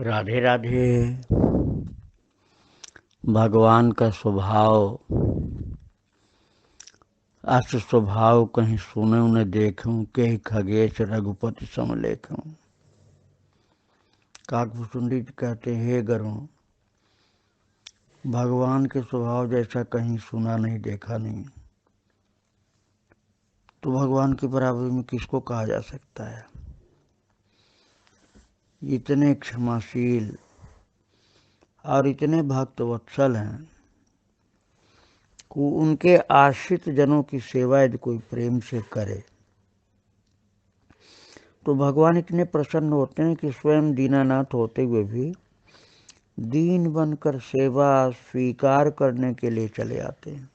राधे राधे। भगवान का स्वभाव अस स्वभाव कहीं सुने न देखूं, के खगेश रघुपति सम लेखूं। काकभूषुंडी कहते हे गरुण, भगवान के स्वभाव जैसा कहीं सुना नहीं देखा नहीं, तो भगवान की बराबरी में किसको कहा जा सकता है। इतने क्षमाशील और इतने भक्तवत्सल हैं कि उनके आश्रित जनों की सेवा यदि कोई प्रेम से करे तो भगवान इतने प्रसन्न होते हैं कि स्वयं दीनानाथ होते हुए भी दीन बनकर सेवा स्वीकार करने के लिए चले आते हैं।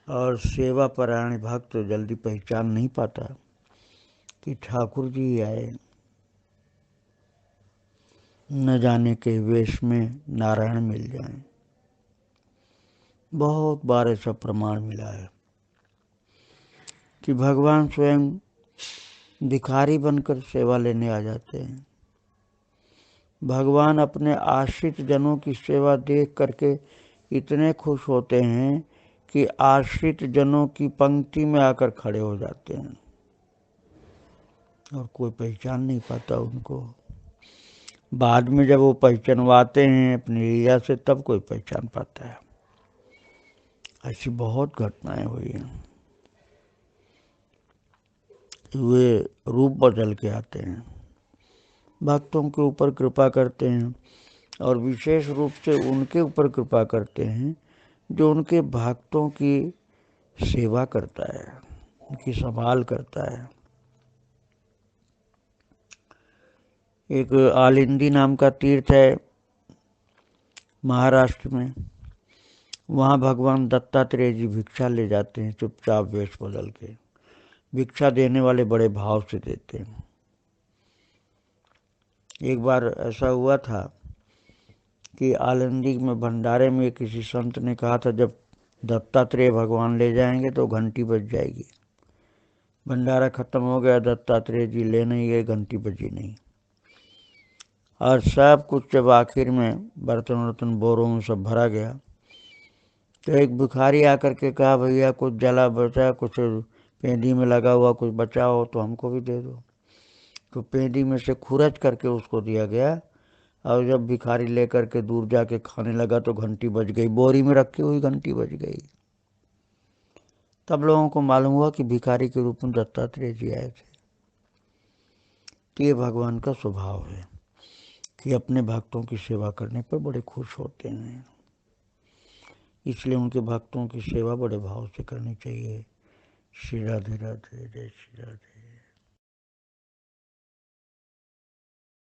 और सेवा परायण भक्त जल्दी पहचान नहीं पाता कि ठाकुर जी आए, न जाने के वेश में नारायण मिल जाएं। बहुत बार ऐसा प्रमाण मिला है कि भगवान स्वयं भिखारी बनकर सेवा लेने आ जाते हैं। भगवान अपने आश्रित जनों की सेवा देख करके इतने खुश होते हैं कि आश्रित जनों की पंक्ति में आकर खड़े हो जाते हैं और कोई पहचान नहीं पाता उनको। बाद में जब वो पहचानवाते हैं अपनी लीला से, तब कोई पहचान पाता है। ऐसी बहुत घटनाएं हुई हैं। वे रूप बदल के आते हैं, भक्तों के ऊपर कृपा करते हैं और विशेष रूप से उनके ऊपर कृपा करते हैं जो उनके भक्तों की सेवा करता है, उनकी संभाल करता है। एक आलिंदी नाम का तीर्थ है महाराष्ट्र में, वहाँ भगवान दत्तात्रेय जी भिक्षा ले जाते हैं चुपचाप वेश बदल के। भिक्षा देने वाले बड़े भाव से देते हैं। एक बार ऐसा हुआ था कि आलंदी में भंडारे में किसी संत ने कहा था जब दत्तात्रेय भगवान ले जाएंगे तो घंटी बज जाएगी। भंडारा खत्म हो गया, दत्तात्रेय जी ले नहीं गए, घंटी बजी नहीं। और सब कुछ जब आखिर में बर्तन वर्तन बोरों में सब भरा गया तो एक भिखारी आकर के कहा, भैया कुछ जला बचा, कुछ पेंदी में लगा हुआ कुछ बचा हो तो हमको भी दे दो। तो पेंदी में से खुरच करके उसको दिया गया और जब भिखारी लेकर के दूर जाके खाने लगा तो घंटी बज गई। बोरी में रखी हुई घंटी बज गई। तब लोगों को मालूम हुआ कि भिखारी के रूप में दत्तात्रेय जी आए थे। तो ये भगवान का स्वभाव है कि अपने भक्तों की सेवा करने पर बड़े खुश होते हैं। इसलिए उनके भक्तों की सेवा बड़े भाव से करनी चाहिए। श्री राधे राधे, जय श्री राधे।